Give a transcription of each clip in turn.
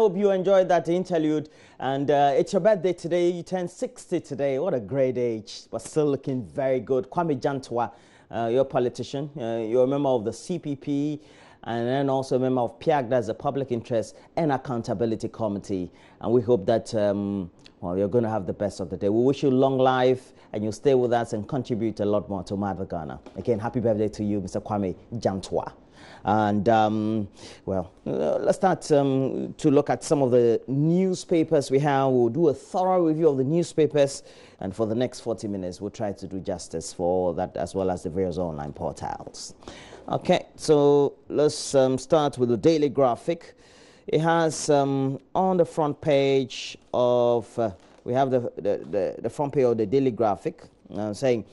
hope you enjoyed that interlude. And it's your birthday today. You turned 60 today. What a great age, but still looking very good. Kwame Jantwa, you're a politician. You're a member of the CPP, and then also a member of PIAC, that's the Public Interest and Accountability Committee. And we hope that, well, you're going to have the best of the day. We wish you long life, and you'll stay with us and contribute a lot more to Mother Ghana. Again, happy birthday to you, Mr. Kwame Jantwa. And, well, let's start to look at some of the newspapers we have. We'll do a thorough review of the newspapers, and for the next 40 minutes, we'll try to do justice for that, as well as the various online portals. Okay, so let's start with the Daily Graphic. It has on the front page of, we have the front page of the Daily Graphic saying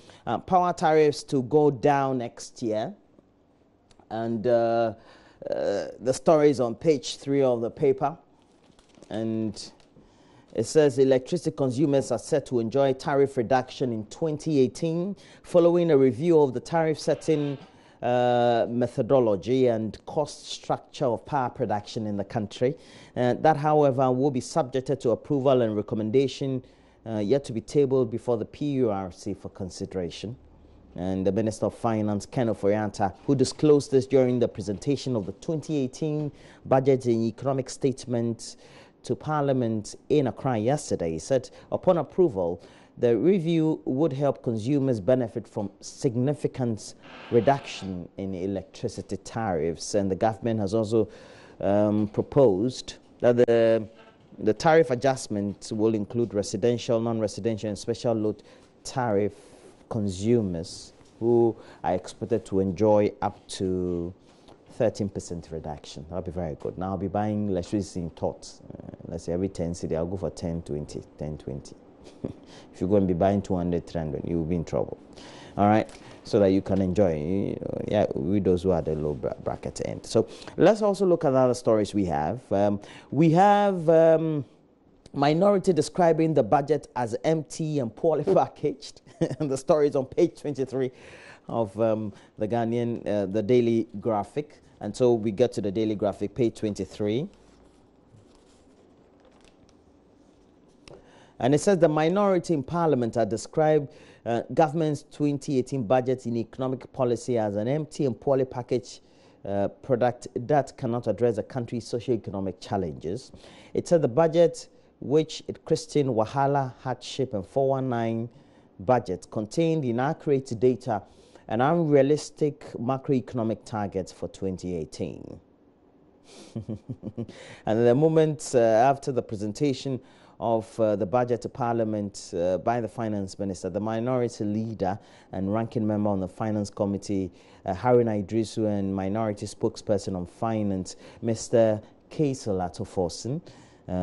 power tariffs to go down next year. And the story is on page 3 of the paper. And it says electricity consumers are set to enjoy tariff reduction in 2018 following a review of the tariff setting methodology and cost structure of power production in the country. That, however, will be subjected to approval and recommendation yet to be tabled before the PURC for consideration. And the Minister of Finance, Ken Oforianta, who disclosed this during the presentation of the 2018 Budget and Economic Statement to Parliament in Accra yesterday, said upon approval, the review would help consumers benefit from significant reduction in electricity tariffs. And the government has also proposed that the tariff adjustment will include residential, non-residential, and special load tariff consumers who are expected to enjoy up to 13% reduction. That'll be very good. Now I'll be buying electricity in tots. Let's say every 10 cedi, I'll go for 10, 20, 10, 20. If you're going to be buying 200, 300, you'll be in trouble. All right, so that you can enjoy, yeah, with those who are the low bracket end. So let's also look at other stories we have. Minority describing the budget as empty and poorly packaged. And the story is on page 23 of the Ghanaian, the Daily Graphic. And so we get to the Daily Graphic, page 23. And it says the minority in Parliament are described government's 2018 budget in economic policy as an empty and poorly packaged product that cannot address the country's socio-economic challenges. It said the budget, which it christened Wahala, Hardship, and 419 budget, contained inaccurate data and unrealistic macroeconomic targets for 2018. And the moment after the presentation of the budget to Parliament by the Finance Minister, the minority leader and ranking member on the Finance Committee, Haruna Idrisu, and minority spokesperson on Finance, Mr. Kaisel Atoforsen,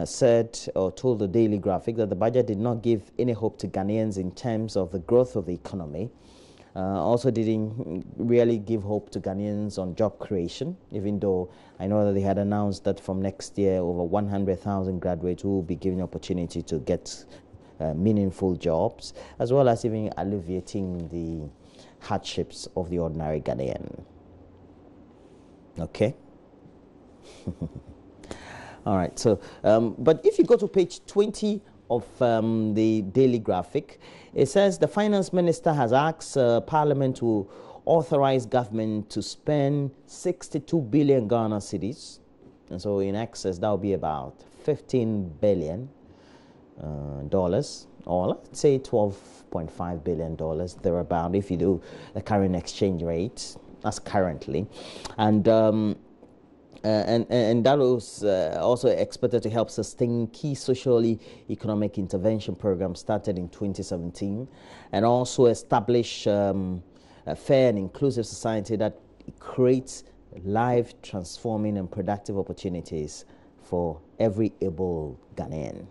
said or told the Daily Graphic that the budget did not give any hope to Ghanaians in terms of the growth of the economy. Also didn't really give hope to Ghanaians on job creation, even though I know that they had announced that from next year over 100,000 graduates will be given the opportunity to get meaningful jobs, as well as even alleviating the hardships of the ordinary Ghanaian. Okay. All right, so, but if you go to page 20 of the Daily Graphic, it says the Finance Minister has asked Parliament to authorize government to spend 62 billion Ghana cedis. And so in excess, that will be about $15 billion, or let's say $12.5 billion, thereabout, if you do the current exchange rate, as currently. And that was also expected to help sustain key socially economic intervention programs started in 2017, and also establish a fair and inclusive society that creates life transforming and productive opportunities for every able Ghanaian.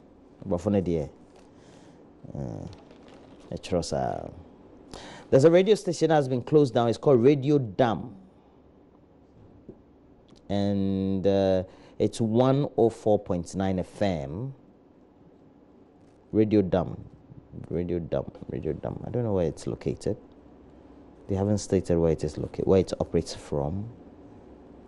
There's a radio station that has been closed down. It's called Radio Dam. And it's 104.9 FM. Radio Dam. I don't know where it's located. They haven't stated where it is located, where it operates from.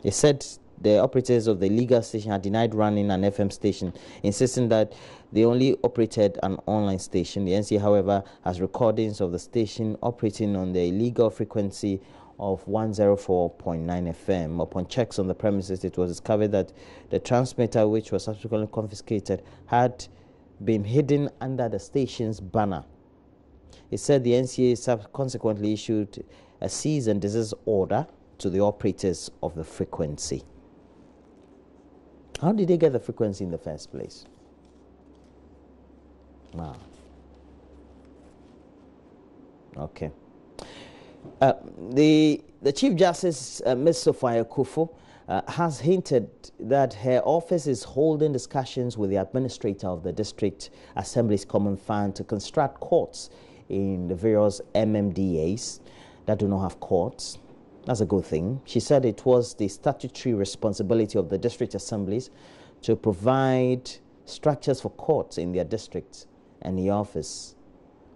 It said the operators of the legal station had denied running an FM station, insisting that they only operated an online station. The NCA, however, has recordings of the station operating on the illegal frequency of 104.9 FM. Upon checks on the premises, it was discovered that the transmitter, which was subsequently confiscated, had been hidden under the station's banner. It said the NCA consequently issued a cease and desist order to the operators of the frequency. How did they get the frequency in the first place? Wow. Okay. The Chief Justice, Ms. Sophia Kufu, has hinted that her office is holding discussions with the administrator of the District Assembly's Common Fund to construct courts in the various MMDAs that do not have courts. That's a good thing. She said it was the statutory responsibility of the district assemblies to provide structures for courts in their districts, and the office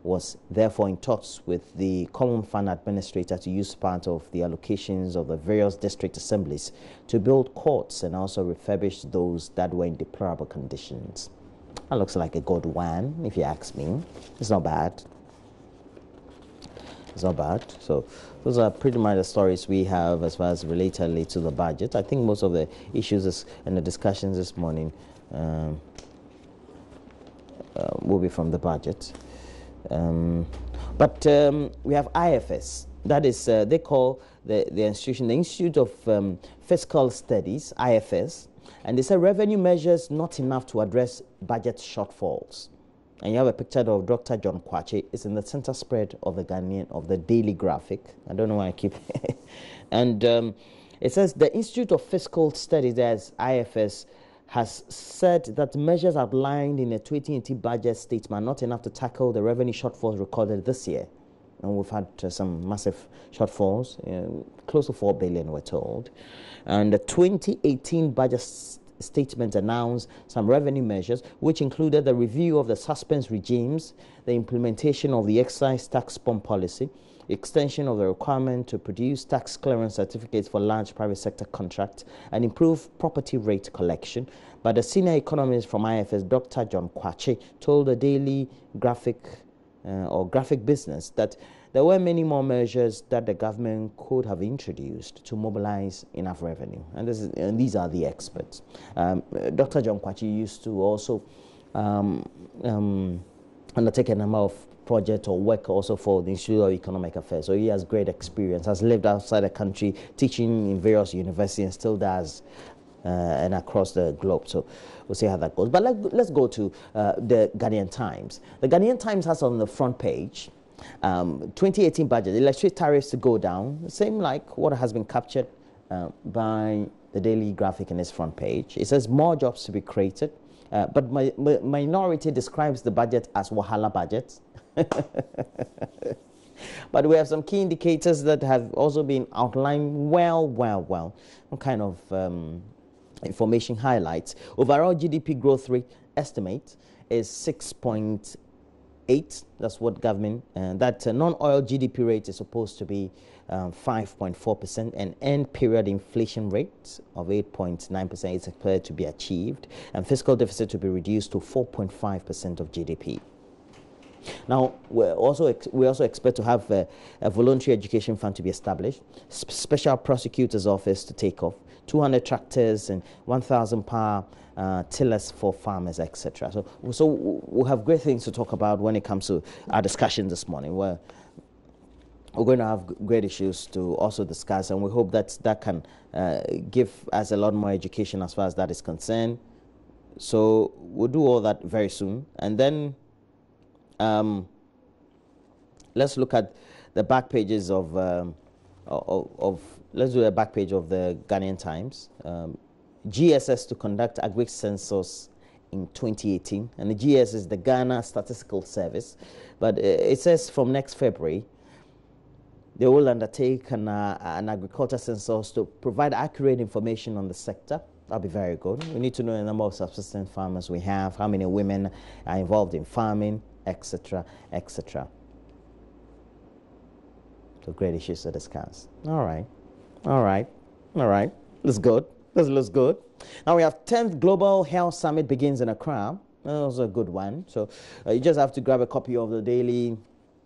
was therefore in talks with the Common Fund administrator to use part of the allocations of the various district assemblies to build courts and also refurbish those that were in deplorable conditions. That looks like a good one, if you ask me. It's not bad. It's not bad. So those are pretty much the stories we have as far as relatedly to the budget. I think most of the issues and the discussions this morning will be from the budget. But we have IFS. That is, they call the institution the Institute of Fiscal Studies, IFS. And they say revenue measures not enough to address budget shortfalls. And you have a picture of Dr. John Kwache. It's in the center spread of the Ghanaian, of the Daily Graphic. I don't know why I keep and it says the Institute of Fiscal Studies, as IFS, has said that measures outlined in the 2018 budget statement are not enough to tackle the revenue shortfalls recorded this year. And we've had some massive shortfalls, close to 4 billion, we're told. And the 2018 budget statement announced some revenue measures, which included the review of the suspense regimes, the implementation of the excise tax bond policy, extension of the requirement to produce tax clearance certificates for large private sector contracts, and improve property rate collection. But the senior economist from IFS, Dr. John Kwache, told the Daily Graphic Graphic Business that there were many more measures that the government could have introduced to mobilize enough revenue. And these are the experts. Dr. John Kwache used to also undertake a number of project or work also for the Institute of Economic Affairs. So he has great experience, has lived outside the country, teaching in various universities, and still does and across the globe. So we'll see how that goes. But let's go to the Ghanaian Times. The Ghanaian Times has on the front page 2018 budget, electricity tariffs to go down, same like what has been captured by the Daily Graphic in its front page. It says more jobs to be created, but minority describes the budget as Wahala budget. But we have some key indicators that have also been outlined well. What kind of information highlights? Overall GDP growth rate estimate is 6.8. That's what government, that non-oil GDP rate is supposed to be 5.4%, and end period inflation rate of 8.9% is expected to be achieved, and fiscal deficit to be reduced to 4.5% of GDP. Now, we also expect to have a voluntary education fund to be established, special prosecutor's office to take off, 200 tractors and 1,000 power tillers for farmers, etc. So we'll have great things to talk about when it comes to our discussion this morning. We're going to have great issues to also discuss, and we hope that can give us a lot more education as far as that is concerned. So we'll do all that very soon, and then let's look at the back pages of let's do a back page of the Ghanaian Times. GSS to conduct agri census in 2018, and the GS is the Ghana Statistical Service, but it says from next February they will undertake an agriculture census to provide accurate information on the sector. That'll be very good. We need to know the number of subsistence farmers we have, how many women are involved in farming, etc., etc. So great issues to discuss. All right. That's good. This looks good. Now we have 10th Global Health Summit begins in Accra. That was a good one. So you just have to grab a copy of the Daily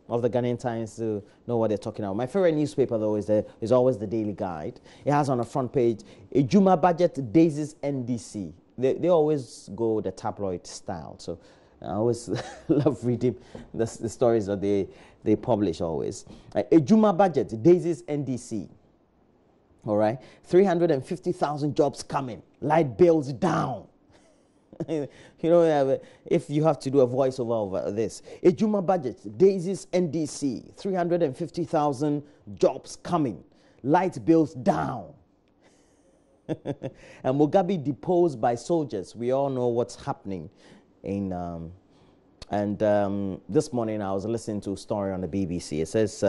of the Ghanaian Times to know what they're talking about. My favorite newspaper, though, is always the Daily Guide. It has on the front page, a Juma budget daisies NDC. They always go the tabloid style. So I always love reading the stories that they publish always. A Juma budget daisies NDC. All right, 350,000 jobs coming. Light bills down. You know, if you have to do a voiceover over this. A Juma budget, Daisy's NDC, 350,000 jobs coming. Light bills down. And Mugabe deposed by soldiers. We all know what's happening. This morning I was listening to a story on the BBC. It says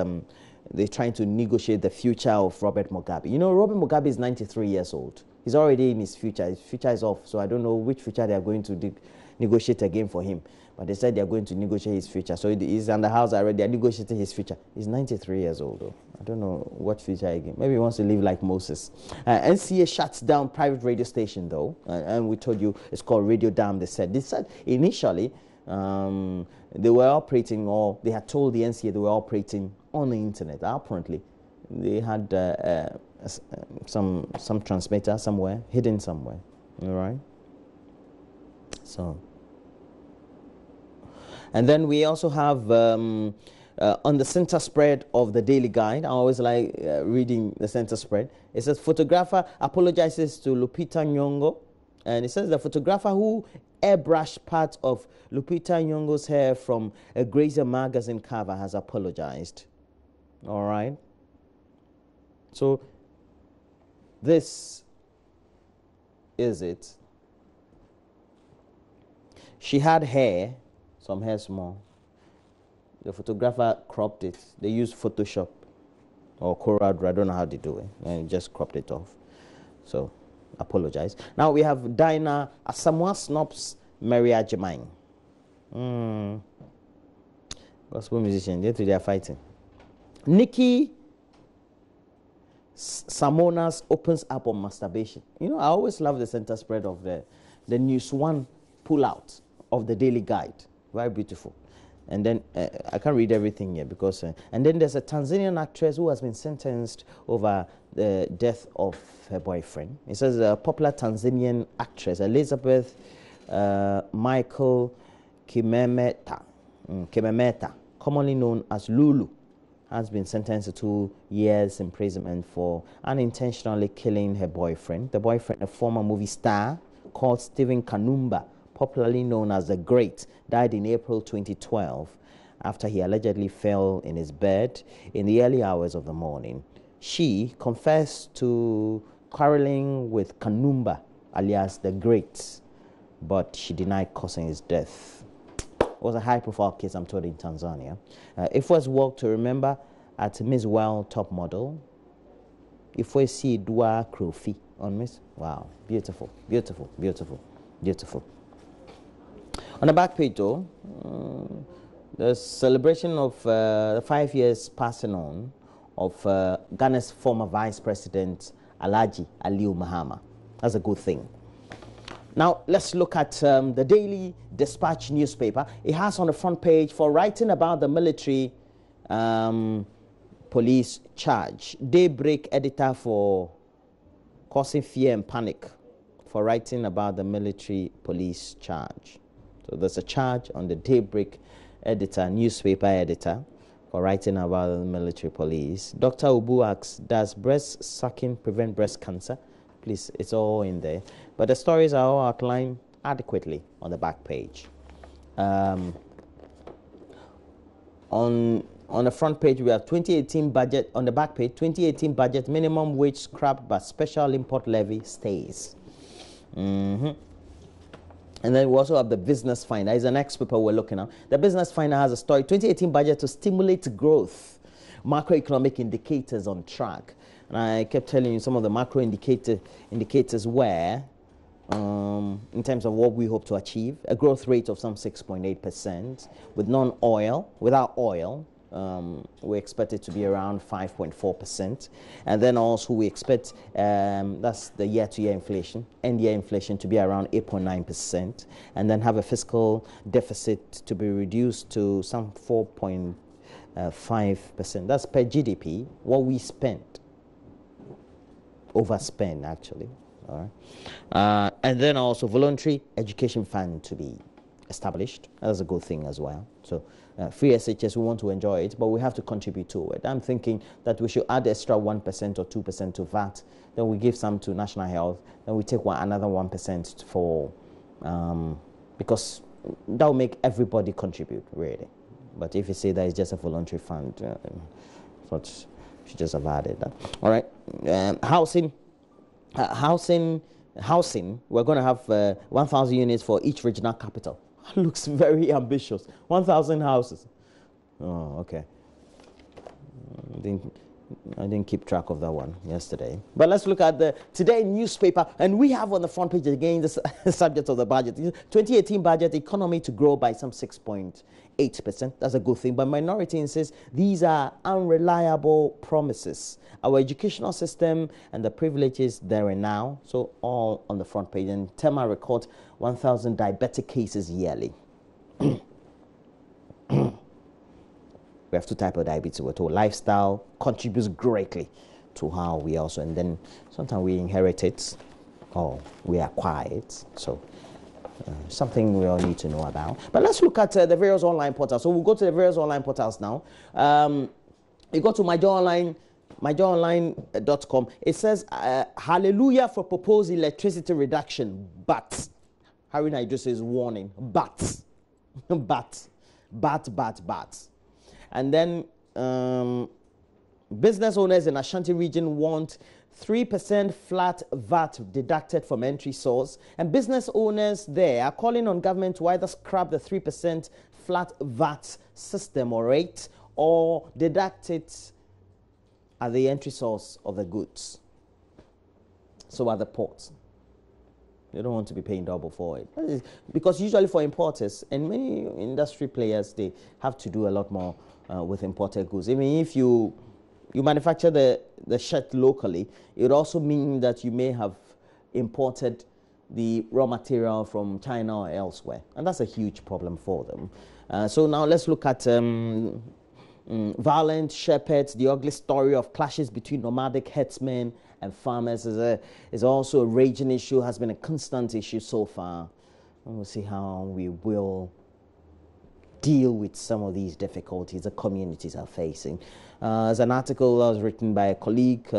they're trying to negotiate the future of Robert Mugabe. You know, Robert Mugabe is 93 years old. He's already in his future. His future is off, so I don't know which future they are going to negotiate again for him. But they said they are going to negotiate his future. So he's in the house already. They are negotiating his future. He's 93 years old, though. I don't know what future again. Maybe he wants to live like Moses. NCA shuts down private radio station, though. And we told you it's called Radio Dam, they said. They said initially they were operating, or they had told the NCA they were operating on the internet. Apparently, they had some transmitter somewhere, hidden somewhere. All right. So, and then we also have on the center spread of the Daily Guide. I always like reading the center spread. It says photographer apologizes to Lupita Nyong'o, and it says the photographer who airbrushed part of Lupita Nyong'o's hair from a Grazer magazine cover has apologized. All right. So this is it. She had hair, some hair small. The photographer cropped it. They used Photoshop or Corel. I don't know how they do it. And just cropped it off. So apologize. Now we have Dinah Asamoah Snobs Mary Ajimine. Gospel musician. They are fighting. Nikki Samonas opens up on masturbation. You know, I always love the center spread of the News One pullout of the Daily Guide. Very beautiful. And then I can't read everything here because and then there's a Tanzanian actress who has been sentenced over the death of her boyfriend. It says a popular Tanzanian actress Elizabeth Michael Kimemeta, commonly known as Lulu, has been sentenced to 2 years imprisonment for unintentionally killing her boyfriend. The boyfriend, a former movie star called Stephen Kanumba, popularly known as The Great, died in April 2012 after he allegedly fell in his bed in the early hours of the morning. She confessed to quarreling with Kanumba, alias The Great, but she denied causing his death. It was a high-profile case, I'm told, in Tanzania. If was walk to remember at Miss World top model, if we see Dua Krofi on Miss, wow, beautiful, beautiful, beautiful, beautiful. On the back page, though, the celebration of the 5 years passing on of Ghana's former Vice President Alhaji Aliyu Mahama. That's a good thing. Now, let's look at the Daily Dispatch newspaper. It has on the front page, for writing about the military police charge. Daybreak editor for causing fear and panic for writing about the military police charge. So there's a charge on the Daybreak editor, newspaper editor, for writing about the military police. Dr. Ubu asks, does breast sucking prevent breast cancer? Please, it's all in there. But the stories are all outlined adequately on the back page. On the front page, we have 2018 budget. On the back page, 2018 budget, minimum wage scrapped, but special import levy stays. And then we also have the Business Finder. It's the next paper we're looking at. The Business Finder has a story, 2018 budget to stimulate growth. Macroeconomic indicators on track. And I kept telling you some of the macro indicators were, in terms of what we hope to achieve, a growth rate of some 6.8% with without oil, we expect it to be around 5.4%. And then also we expect, that's the year-to-year inflation, end-year inflation to be around 8.9%, and then have a fiscal deficit to be reduced to some 4.5%. That's per GDP, what we spent, overspend actually. All right. And then also voluntary education fund to be established. That's a good thing as well. So free SHS, we want to enjoy it, but we have to contribute to it. I'm thinking that we should add extra 1% or 2% to VAT. Then we give some to national health. Then we take another 1% for, because that will make everybody contribute, really. But if you say that it's just a voluntary fund, we should just have added that. All right. Housing, we're going to have 1,000 units for each regional capital. Looks very ambitious. 1,000 houses. Oh, okay. I didn't keep track of that one yesterday. But let's look at the Today newspaper. And we have on the front page again the subject of the budget. 2018 budget, economy to grow by some 6.8%. That's a good thing. But minority insists these are unreliable promises. Our educational system and the privileges there and now. So all on the front page. And Tema records 1,000 diabetic cases yearly. We have two types of diabetes. We're told lifestyle contributes greatly to how we also, and then sometimes we inherit it or we acquire it. So something we all need to know about. But let's look at the various online portals. So we'll go to the various online portals now. You go to myjoyonline.com. It says, hallelujah for proposed electricity reduction, but Harry Naidu says warning, but. And then business owners in Ashanti region want 3% flat VAT deducted from entry source. And business owners there are calling on government to either scrap the 3% flat VAT system or rate or deduct it at the entry source of the goods. So at the ports. They don't want to be paying double for it. Because usually for importers and many industry players, they have to do a lot more with imported goods. I mean, if you manufacture the shirt locally, it would also mean that you may have imported the raw material from China or elsewhere. And that's a huge problem for them. So now let's look at violent shepherds, the ugly story of clashes between nomadic herdsmen and farmers is also a raging issue, has been a constant issue so far. And we'll see how we will deal with some of these difficulties the communities are facing. There's an article that was written by a colleague, it's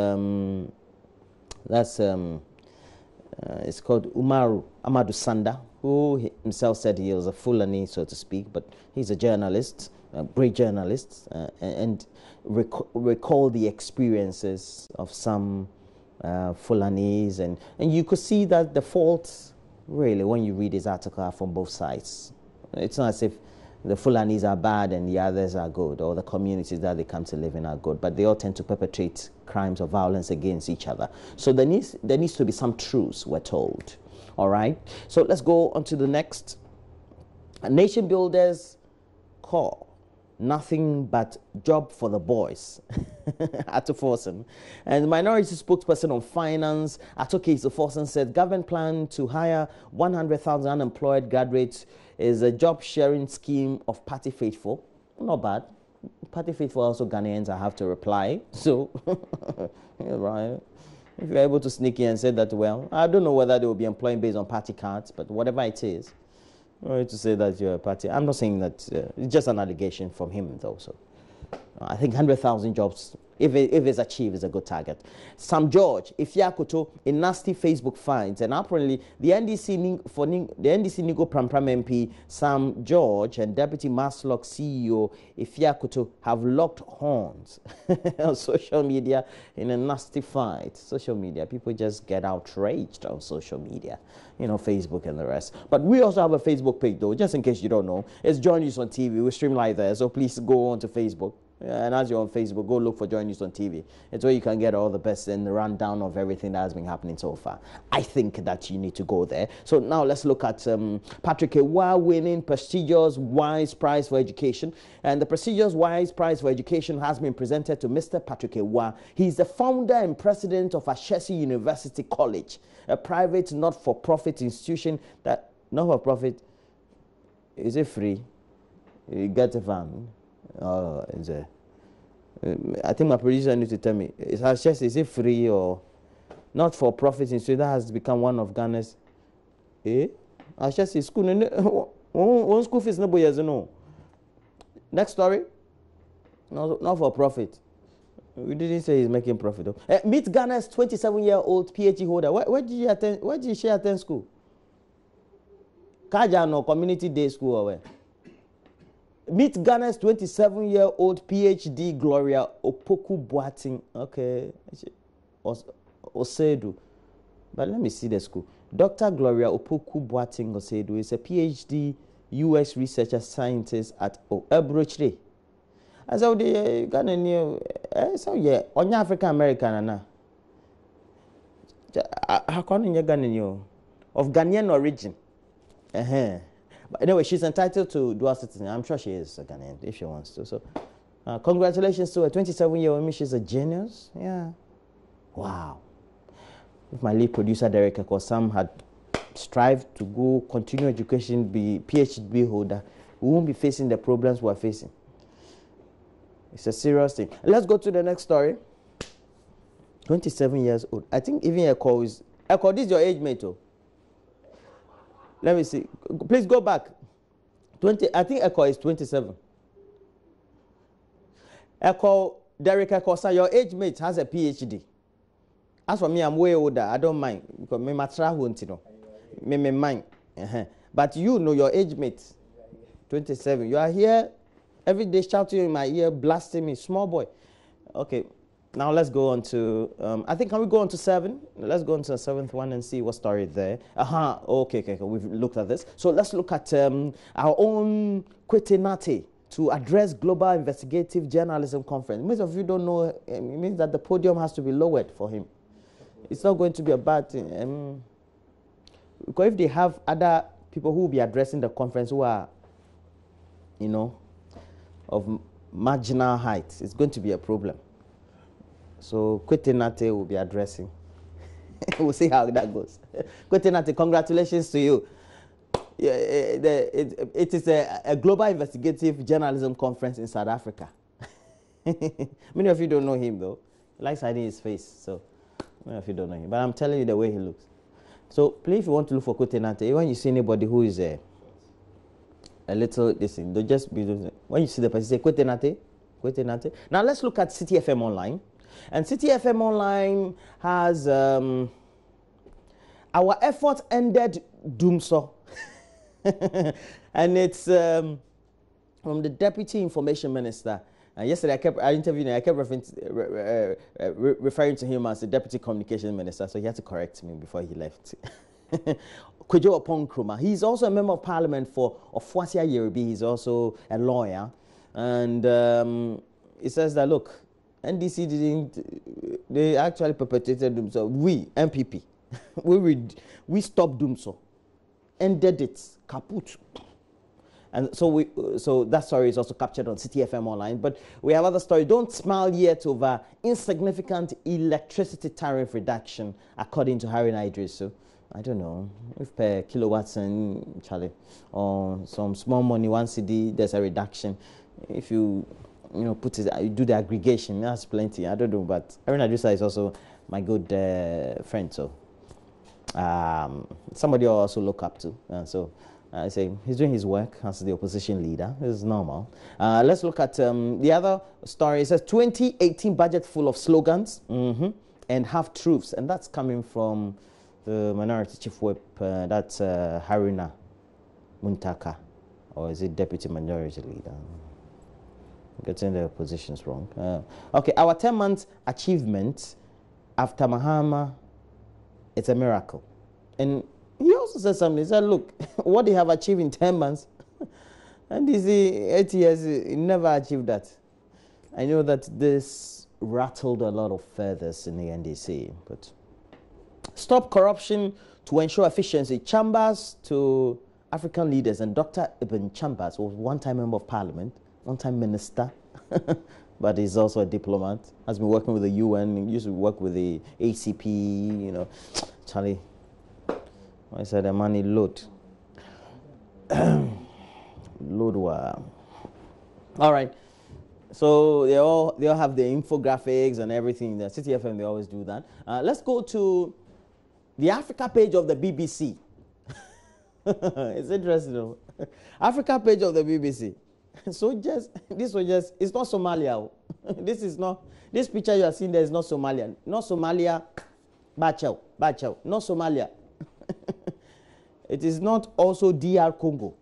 called Umaru Amadu Sanda, who himself said he was a Fulani, so to speak, but he's a journalist, a great journalist, and recall the experiences of some Fulanis, and you could see that the faults, really, when you read his article, are from both sides. It's not as if the Fulanis are bad and the others are good, or the communities that they come to live in are good, but they all tend to perpetrate crimes of violence against each other. So there needs to be some truce, we're told. All right? So let's go on to the next. Nation builders call. Nothing but job for the boys. Ato Forsen. And the minority spokesperson on finance, Atoke Forsen, said government plan to hire 100,000 unemployed graduates is a job sharing scheme of Party Faithful. Not bad. Party Faithful also Ghanaians, I have to reply. So, right. If you're able to sneak in and say that, well, I don't know whether they will be employing based on party cards, but whatever it is, to say that you're a party. I'm not saying that it's just an allegation from him, though. So I think 100,000 jobs, if it's achieved, is a good target. Sam George, Ifiakoto, in nasty Facebook finds, and apparently the NDC Nigo Prampram MP Sam George and Deputy Maslock CEO Ifiakoto have locked horns on social media in a nasty fight. Social media, people just get outraged on social media, you know, Facebook and the rest. But we also have a Facebook page, though, just in case you don't know. It's JoyNews on TV. We stream live there, so please go on to Facebook And as you're on Facebook, go look for Joy News on TV. It's where you can get all the best and the rundown of everything that has been happening so far. I think that you need to go there. So now let's look at Patrick Ewa winning prestigious Wise Prize for Education. And the prestigious Wise Prize for Education has been presented to Mr. Patrick Ewa. He's the founder and president of Ashesi University College, a private not-for-profit institution that, not-for-profit, is it free? You get a van. Oh, is it? I think my producer needs to tell me, is it free or not for profit institute that has become one of Ghana's? Ashesi school, one school fees no years no. Next story, no, not for profit. We didn't say he's making profit though. Meet Ghana's 27-year-old PhD holder. Where did you attend? Where did she attend school? Kajano Community Day School or where? Meet Ghana's 27-year-old PhD Gloria Opoku Boating. Okay. Osedu. But let me see the school. Dr. Gloria Opoku Boating Osedu is a PhD US researcher scientist at Ebrochre. I said, the Ghanaian, so yeah, on African American, how come you're Ghanaian? Of Ghanaian origin. But anyway, she's entitled to dual citizenship. I'm sure she is a Ghanaian if she wants to. So, congratulations to her 27-year-old woman. She's a genius. Yeah. Wow. If my lead producer, Derek Ekosam, had strived to go continue education, be PhD holder, we won't be facing the problems we're facing. It's a serious thing. Let's go to the next story. 27 years old. I think even Eko is... Eko, this is your age mate, oh. Let me see. Please go back. 20. I think Eko is 27. Eko, Derek Ekosa, your age mate has a PhD. As for me, I'm way older. I don't mind because me matra won't you know. Me mind. But you know your age mate, 27. You are here every day shouting in my ear, blasting me, small boy. Okay. Now let's go on to, I think, can we go on to 7? Let's go on to the 7th one and see what story there. Okay, we've looked at this. So let's look at our own Kwete Nate to address Global Investigative Journalism Conference. Most of you don't know, it means that the podium has to be lowered for him. It's not going to be a bad thing. Because if they have other people who will be addressing the conference who are, you know, of marginal height, it's going to be a problem. So Kwete Nate will be addressing. We'll see how that goes. Kwete Nate, congratulations to you. Yeah, it is a global investigative journalism conference in South Africa. Many of you don't know him though. He likes hiding his face, so many of you don't know him. But I'm telling you the way he looks. So please, if you want to look for Kwete Nate, when you see anybody who is a little this thing, don't just be when you see the person say Kwete Nate, Kwete Nate. Now let's look at City FM Online. And City FM Online has our effort ended Doomso. And it's from the Deputy Information Minister. And yesterday I interviewed him, I kept referring to him as the Deputy Communication Minister, so he had to correct me before he left. Kwejo Opon Nkrumah. He's also a member of Parliament for Ofuasia Yerebi. He's also a lawyer. And he says that, look, NDC didn't, they actually perpetrated Doomso. We, MPP, we stopped Doomso, ended it, kaput. And so that story is also captured on City FM Online. But we have other stories. Don't smile yet over insignificant electricity tariff reduction, according to Harry Idris. So I don't know if per kilowatts and Charlie or some small money, 1 CD, there's a reduction. If you put it, you do the aggregation, that's plenty. I don't know, but Harry Idris is also my good friend. So somebody I also look up to. So I say he's doing his work as the opposition leader. This is normal. Let's look at the other story. It says 2018 budget full of slogans and half-truths. And that's coming from the Minority Chief Whip, that's Haruna Muntaka. Or is it Deputy Minority Leader? Getting the positions wrong. Okay, our 10 months achievement after Mahama, it's a miracle. And he also said something. He said, look, what they have achieved in 10 months, and this 8 years, he never achieved that. I know that this rattled a lot of feathers in the NDC, but stop corruption to ensure efficiency. Chambers to African leaders, and Dr. Ibn Chambers was one-time member of parliament, one-time minister, but he's also a diplomat, has been working with the UN, used to work with the ACP, you know. Charlie, I said the money load. Load wow. All right. So they all have the infographics and everything. The City FM, they always do that. Let's go to the Africa page of the BBC. It's interesting, though. Africa page of the BBC. So this was just, it's not Somalia. This picture you are seeing there is not Somalia. Not Somalia, Bachau, not Somalia. It is not also DR Congo.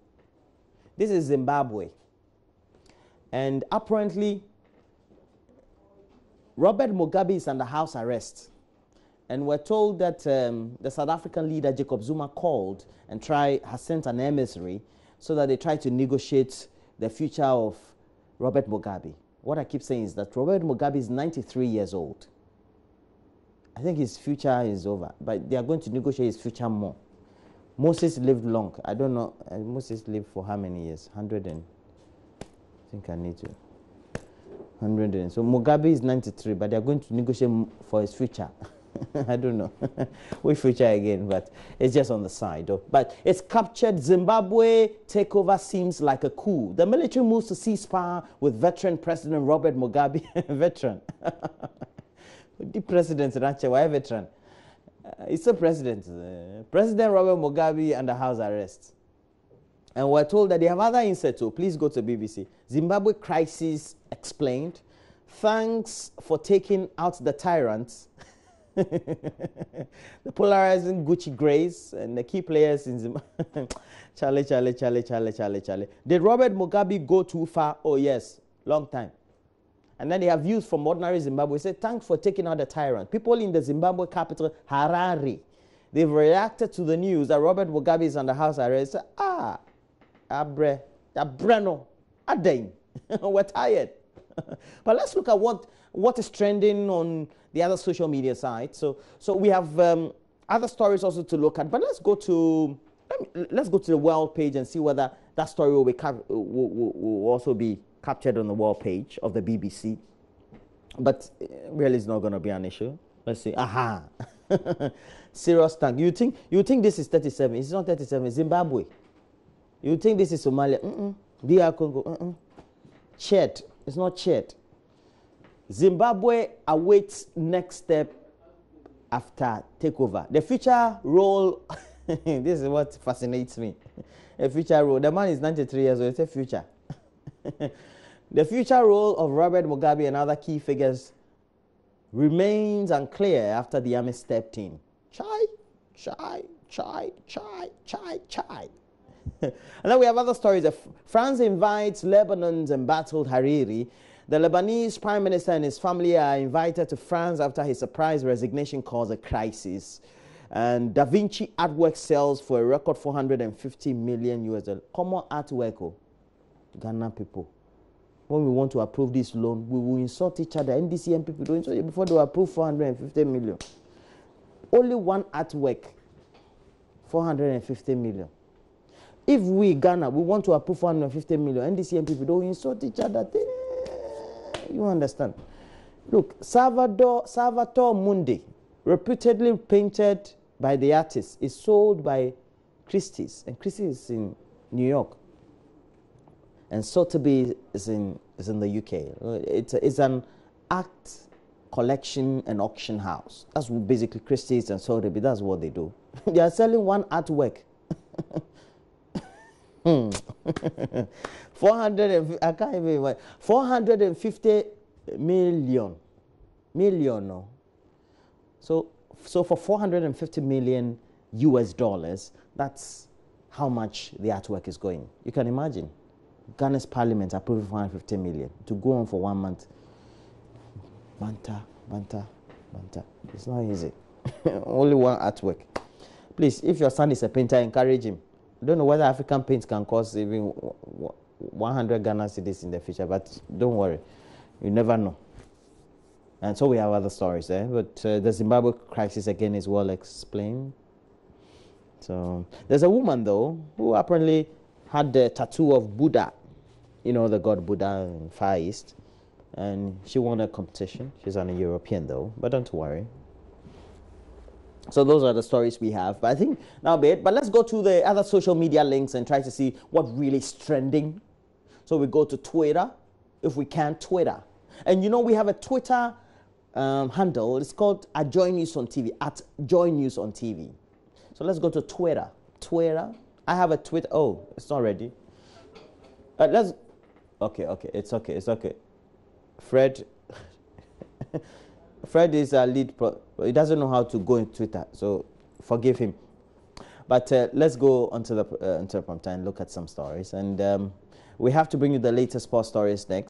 This is Zimbabwe. And apparently, Robert Mugabe is under house arrest. And we're told that the South African leader, Jacob Zuma, called and has sent an emissary so that they try to negotiate the future of Robert Mugabe. What I keep saying is that Robert Mugabe is 93 years old. I think his future is over, but they are going to negotiate his future more. Moses lived long. I don't know. Moses lived for how many years? 100 and... I think I need to. 100 and... So Mugabe is 93, but they are going to negotiate for his future. I don't know which future again, but it's just on the side. But it's captured. Zimbabwe takeover seems like a coup. The military moves to seize power with veteran President Robert Mugabe. Veteran. The president, why veteran? It's a president. President Robert Mugabe under house arrest. And we're told that they have other inserts, so please go to BBC. Zimbabwe crisis explained. Thanks for taking out the tyrants. The polarizing Gucci Grace and the key players in Zimbabwe. Charlie. Did Robert Mugabe go too far? Oh yes, long time. And then they have views from ordinary Zimbabwe. Say, thanks for taking out the tyrant. People in the Zimbabwe capital, Harare, they've reacted to the news that Robert Mugabe is under house arrest. Abreno, Adain. We're tired. But let's look at what is trending on the other social media sites. So we have other stories also to look at. But let's go to the world page and see whether that story will also be captured on the world page of the BBC. But really, it's not going to be an issue. Let's see. Aha. Serious tank. You think this is 37? It's not 37. It's Zimbabwe. You think this is Somalia? DR Congo. Chad. It's not Chad. Zimbabwe awaits next step after takeover. The future role, this is what fascinates me. A future role. The man is 93 years old. It's a future. The future role of Robert Mugabe and other key figures remains unclear after the army stepped in. Chai. And then we have other stories. France invites Lebanon's embattled Hariri. The Lebanese prime minister and his family are invited to France after his surprise resignation caused a crisis. And Da Vinci artwork sells for a record 450 million US dollars. Common artwork, Ghana people. When we want to approve this loan, we will insult each other. NDCM people don't insult you before they approve 450 million. Only one artwork, 450 million. If we, Ghana, we want to approve 450 million, NDCM people don't insult each other. You understand? Look, Salvatore Mundi, reputedly painted by the artist, is sold by Christie's, and Christie's is in New York, and Sotheby is in the UK. It's an art colletion and auction house. That's what basically Christie's and Sotheby. That's what they do. They are selling one artwork. 450 million. No. So for 450 million US dollars, that's how much the artwork is going. You can imagine. Ghana's parliament approved 450 million to go on for 1 month. Banta. It's not easy. Only one artwork. Please, if your son is a painter, encourage him. I don't know whether African paints can cost even 100 Ghana cedis in the future, but don't worry. You never know. And so we have other stories there. But the Zimbabwe crisis again is well explained. So there's a woman, though, who apparently had the tattoo of Buddha. You know, the god Buddha in Far East. And she won a competition. She's an European, though. But don't worry. So those are the stories we have. But I think now be it. But let's go to the other social media links and try to see what really is trending. So we go to Twitter, if we can, Twitter. And you know, we have a Twitter handle. It's called at JoyNews on TV, at JoyNews on TV. So let's go to Twitter. Twitter. I have a Twitter. Oh, it's not ready. Let's. Okay, it's okay. Fred. Fred is our lead. He doesn't know how to go in Twitter, so forgive him. But let's go onto the prompter and look at some stories. And we have to bring you the latest sports stories next.